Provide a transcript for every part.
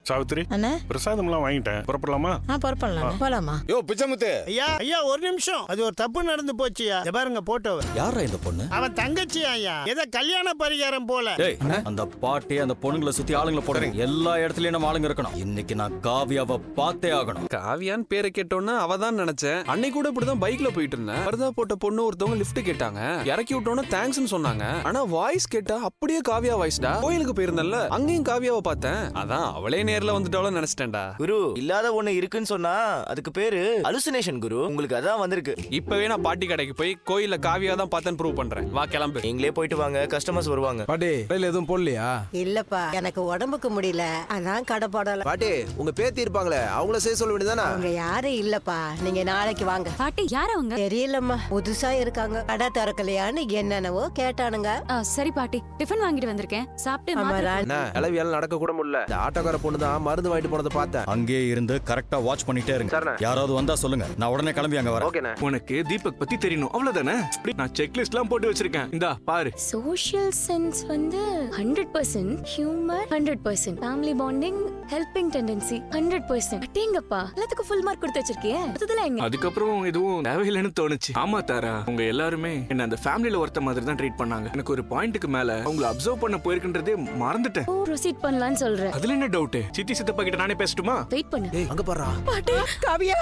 சாவித்திரி, அண்ணா பிரசாதம்லாம் வாங்கிட்டேன். புறப்படலாமா? புறப்படலாம். போலாமா? யோ பிச்சமுத்து, ஐயா ஐயா ஒரு நிமிஷம், அது ஒரு தப்பு நடந்து போச்சுயா. பாருங்க போட்டோவை. யாரா இந்த பொண்ணு? அவன் தங்கச்சி ஐயா, ஏதோ கல்யாண பரிகாரம் போல. அந்த பாட்டி அந்த பொண்ணுங்களை சுத்தி ஆளுங்களை போடுறேன். எல்லா இடத்துலயும் நம்ம ஆளுங்க இருக்கணும். இன்னைக்கு நான் காவியாவை பார்த்தே ஆகணும். காவியான்னு பேரை கேட்டோன்னா அவ தான் நினைச்சேன். அன்னைக்கு கூட இப்படிதான் பைக்ல போயிட்டு இருந்தேன். பரதா போட்ட பொண்ணு ஒருத்தவங்க லிஃப்ட் கேட்டாங்க. இறக்கி விட்டோன்னா தேங்க்ஸ்னு சொன்னாங்க. ஆனா வாய்ஸ் கேட்டா அப்படியே காவியா வாய்ஸ்டா. கோயிலுக்கு போயிருந்தேன்ல, அங்கேயும் காவியாவை பார்த்தேன். அதான் அவளே நேர்ல வந்துட்டாலும் நினைச்சிட்டேன்டா. குரு இல்லாத ஒண்ணு இருக்குன்னு சொன்னா அதுக்கு பேரு அலுசினேஷன் குரு. உங்களுக்கு அதான் வந்திருக்கு. இப்பவே நான் பாட்டி கடைக்கு போய் கோயில்ல காவியா தான் பார்த்தேன்னு ப்ரூவ் பண்றேன். வா கிளம்பு. நீங்களே போயிட்டு வாங்க, கஸ்டமர்ஸ் வருவாங்க. பாட்டி கையில எதுவும் போடலையா? இல்லப்பா, எனக்கு உடம்புக்கு முடியல, அதான் கடை போடல. பாட்டி உங்க பேத்தி இருப்பாங்களே, அவங்கள செய்ய சொல்ல வேண்டியதானே? அவங்க யாரும் இல்லப்பா, நீங்க நாளைக்கு வாங்க. பாட்டி யார் அவங்க? தெரியலம்மா, புதுசா இருக்காங்க. கடை திறக்கலையான்னு என்னென்னவோ கேட்டானுங்க. சரி பாட்டி, டிஃபன் வாங்கிட்டு வந்திருக்கேன், சாப்பிட்டு என்ன இளவியால நடக்க கூட முடியல. இந்த ஆட்டோக்கார பொண்ணு தான் மருந்து வாங்கிட்டு போனதை பார்த்தேன். அங்கே இருந்து கரெக்டா வாட்ச் பண்ணிட்டே இருங்க. சரிண்ணே. யாராவது வந்தா சொல்லுங்க, நான் உடனே கிளம்பி அங்க வரேன். ஓகேண்ணே. உனக்கு தீபக் பத்தி தெரியணும், அவ்வளவுதானே? நான் செக்லிஸ்ட்லாம் போட்டு வச்சிருக்கேன். இந்தா பாரு. சோஷியல் சென்ஸ் வந்து 100%, humour 100%, family bonding, helping tendency 100%. அட்டேங்கப்பா, எல்லாத்துக்கும் ஃபுல் மார்க் கொடுத்து வச்சிருக்கீங்க. அதுல எங்க? அதுக்கப்புறம் எதுவும் தேவையில்லைன்னு தோணுச்சு. ஆமா தாரா, உங்க எல்லாருமே என்ன அந்த ஃபேமிலில ஒருத்த மாதிரி தான் ட்ரீட் பண்ணாங்க. எனக்கு ஒரு பாயிண்ட்க்கு மேல அவங்கள அப்சர்வ் பண்ண போயிருக்குன்றதே மறந்துட்டேன். ப்ரொசீட் பண்ணலாம்னு சொல்றேன். அதுல என்ன டவுட்? சித்தி சித்தப்பா கிட்ட நானே பேசட்டுமா? வெயிட் பண்ணு. ஏய் அங்க பாறா. பாட்டி காவியா,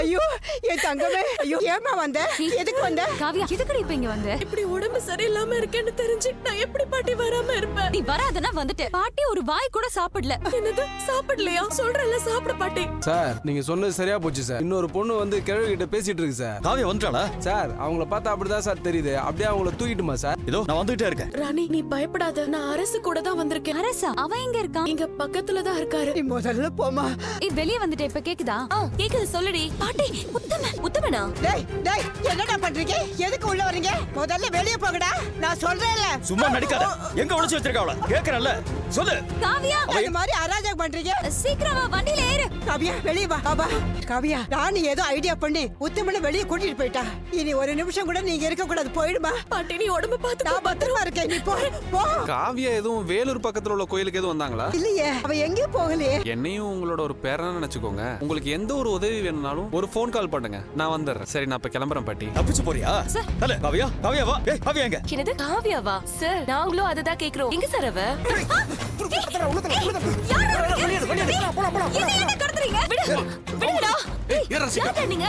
ஐயோ என் தங்கமே, ஐயோ ஏமா வந்த? எதுக்கு வந்த? காவியா, எதுக்கு இப்ப இங்க வந்த? இப்படி உடம்பு சரியில்லாம இருக்கேன்னு தெரிஞ்சு நான் எப்படி பாட்டி வராம இருப்பேன்? நீ வராதனா வந்துட்டு. பாட்டி ஒரு வாய் கூட சாப்பிடல. என்னது சாப்பிடலையா? சொல்றேன்ல சாப்பிட பாட்டி. சார் நீங்க சொன்னது சரியா போச்சு சார். இன்னொரு பொண்ணு வந்து கிழவி கிட்ட பேசிட்டு இருக்கு சார். காவியா வந்துட்டாளா? சார் அவங்கள பார்த்தா அப்படிதான் சார் தெரியுது. அப்படியே அவங்கள தூக்கிட்டுமா சார்? இதோ நான் வந்துட்டே இருக்கேன். ராணி நீ பயப்படாத, நான் அரசு கூட தான் வந்திருக்கேன். அரசா? அவன் எங்க இருக்கான்? இங்க பக்கத்துல தான் இருக்காரு. நீ முதல்ல போமா. வெளிய வந்துட்டு இப்ப கேக்குதா? கேக்குது, சொல்லுடி. பாட்டி உத்தமனா? டேய் டேய், என்னடா பண்றீங்க? எதுக்கு உள்ள வரீங்க? முதல்ல வெளிய போங்கடா, நான் சொல்றேன்ல. சும்மா நடிக்காத. எங்க ஒளிச்சு வச்சிருக்க அவள? கேக்குறல்ல, சொல்லு. காவியா, இந்த மாதிரி அராஜகம் பண்றீங்க. சீக்கிரம் வா, வண்டியில ஏறு. காவியா வெளிய வா. பாபா காவியா, ராணி ஏதோ ஐடியா பண்ணி உத்தமனை வெளிய கூட்டிட்டு போயிட்டா. இனி ஒரு நிமிஷம் கூட நீங்க இருக்க கூடாது, போயிடுமா. பாட்டி நீ உடம்பு பார்த்து நான் பத்திரமா இருக்கேன், நீ போ போ. காவியா எதுவும் வேலூர் பக்கத்துல உள்ள கோயிலுக்கு எதுவும் வந்தாங்களா? இல்லையே, அவ எங்கேயும் போகலையே. என்னையும் உங்களோட ஒரு பேரனா நினைச்சுக்கோங்க. உங்களுக்கு எந்த ஒரு உதவி வேணும்னாலும் ஒரு ஃபோன் கால் பண்ணுங்க, நான் வந்துடுறேன். சரி நான் இப்ப கிளம்புறேன் பாட்டி. தப்பிச்சு போறியா? ஹலோ காவியா, காவியா வா. ஏய் காவியா எங்க? என்னது காவியாவா? சார் நாங்களும் அததான் கேக்குறோம். எங்க சார் அவ? என்ன கடத்துறீங்க? விடுங்கடா. ஏய், ஏறா சீக்கிரம். யாரா நீங்க?